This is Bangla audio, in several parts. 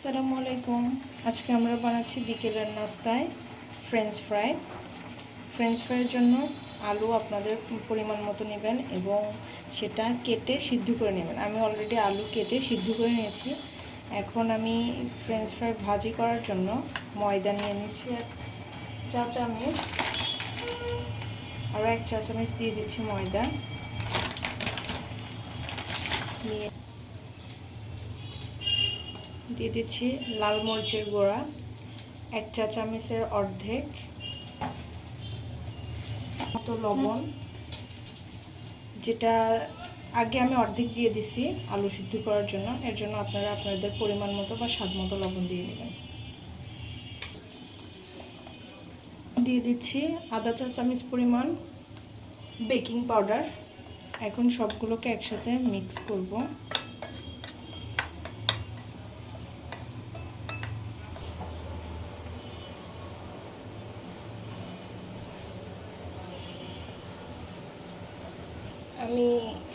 আসসালামু আলাইকুম। আজকে আমরা বানাচ্ছি বিকেলের নাস্তায় ফ্রেঞ্চ ফ্রাই। ফ্রেঞ্চ ফ্রাইয়ের জন্য আলু আপনাদের পরিমাণ মতো নেবেন এবং সেটা কেটে সিদ্ধ করে নেবেন। আমি অলরেডি আলু কেটে সিদ্ধ করে নিয়েছি। এখন আমি ফ্রেঞ্চ ফ্রাই ভাজি করার জন্য ময়দা নিয়ে নিচ্ছি 1 চা চামচ, আরও 1 চা চামচ দিয়ে দিচ্ছি ময়দা নিয়ে দিয়ে দিচ্ছি লাল মরিচের গুঁড়া 1 চা চামচের অর্ধেক মতো লবণ, যেটা আগে আমি অর্ধেক দিয়ে দিছি আলু সিদ্ধ করার জন্য। এর জন্য আপনারা আপনাদের পরিমাণ মতো বা স্বাদ মতো লবণ দিয়ে নেবেন। দিয়ে দিচ্ছি আধা চা চামচ পরিমাণ বেকিং পাউডার। এখন সবগুলোকে একসাথে মিক্স করব। আমি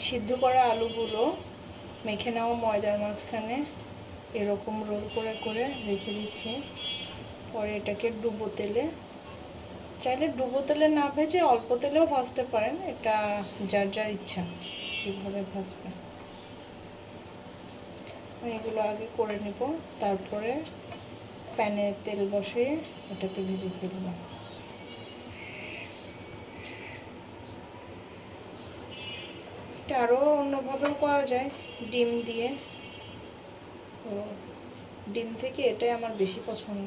সিদ্ধ করা আলুগুলো মেখে নেওয়া ময়দার মাঝখানে এরকম রোল করে করে রেখে দিচ্ছি। পরে এটাকে ডুবো তেলে, চাইলে ডুবো তেলে না ভেজে অল্প তেলেও ভাজতে পারেন, এটা যার যার ইচ্ছা কীভাবে ভাজবে। এগুলো আগে করে নেব, তারপরে প্যানে তেল বসিয়ে এটাতে ভেজে ফেলব। এটা আরও অন্যভাবেও করা যায় ডিম দিয়ে, তো ডিম থেকে এটাই আমার বেশি পছন্দ।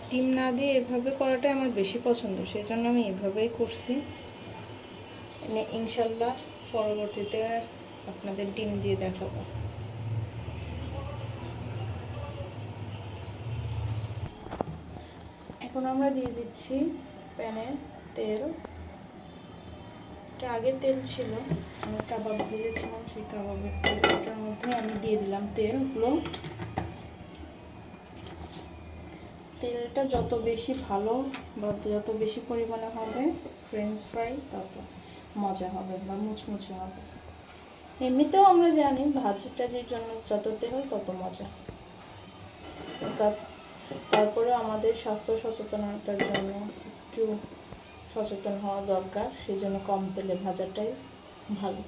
ডিম না দিয়ে এভাবে করাটাই আমার বেশি পছন্দ, সেই জন্য আমি এভাবেই করছি। ইনশাল্লাহ পরবর্তীতে আপনাদের ডিম দিয়ে দেখাবো। এখন আমরা দিয়ে দিচ্ছি প্যানে তেল। এটা আগে তেল ছিল, আমি কাবাব ভেজেছিলাম, সেই কাবাবের তেলটার মধ্যে আমি দিয়ে দিলাম তেলগুলো। তেলটা যত বেশি ভালো বা যত বেশি পরিমাণে হবে ফ্রেঞ্চ ফ্রাই তত মজা হবে বা মুচমুচে হবে। এমনিতেও আমরা জানি ভাজি টাজির জন্য যত তেল তত মজা, তারপরে আমাদের স্বাস্থ্য সচেতনতার জন্য একটু সচেতন হওয়া দরকার, সেই জন্য কম তেলে ভাজাটাই ভালো।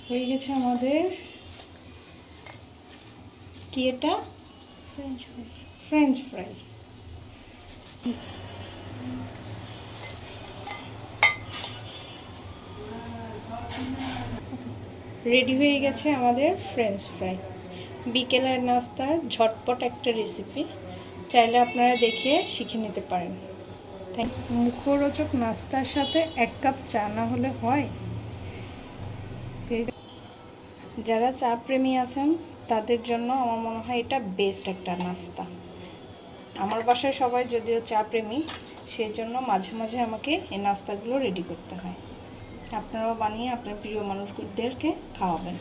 হয়ে গেছে আমাদের কি এটা ফ্রেঞ্চ ফ্রাই। রেডি হয়ে গেছে আমাদের ফ্রেঞ্চ ফ্রাই। বিকেলের নাস্তা ঝটপট একটা রেসিপি, চাইলে আপনারা দেখে শিখে নিতে পারেন। মুখরোচক নাস্তার সাথে 1 কাপ চা না হলে হয়? যারা চা প্রেমী আছেন তাদের জন্য আমার মনে হয় এটা বেস্ট একটা নাস্তা। আমার বাসায় সবাই যদিও চা প্রেমী, সেই জন্য মাঝে মাঝে আমাকে এই নাস্তাগুলো রেডি করতে হয়। আপনারাও বানিয়ে আপনার প্রিয় মানুষদেরকে খাওয়াবেন।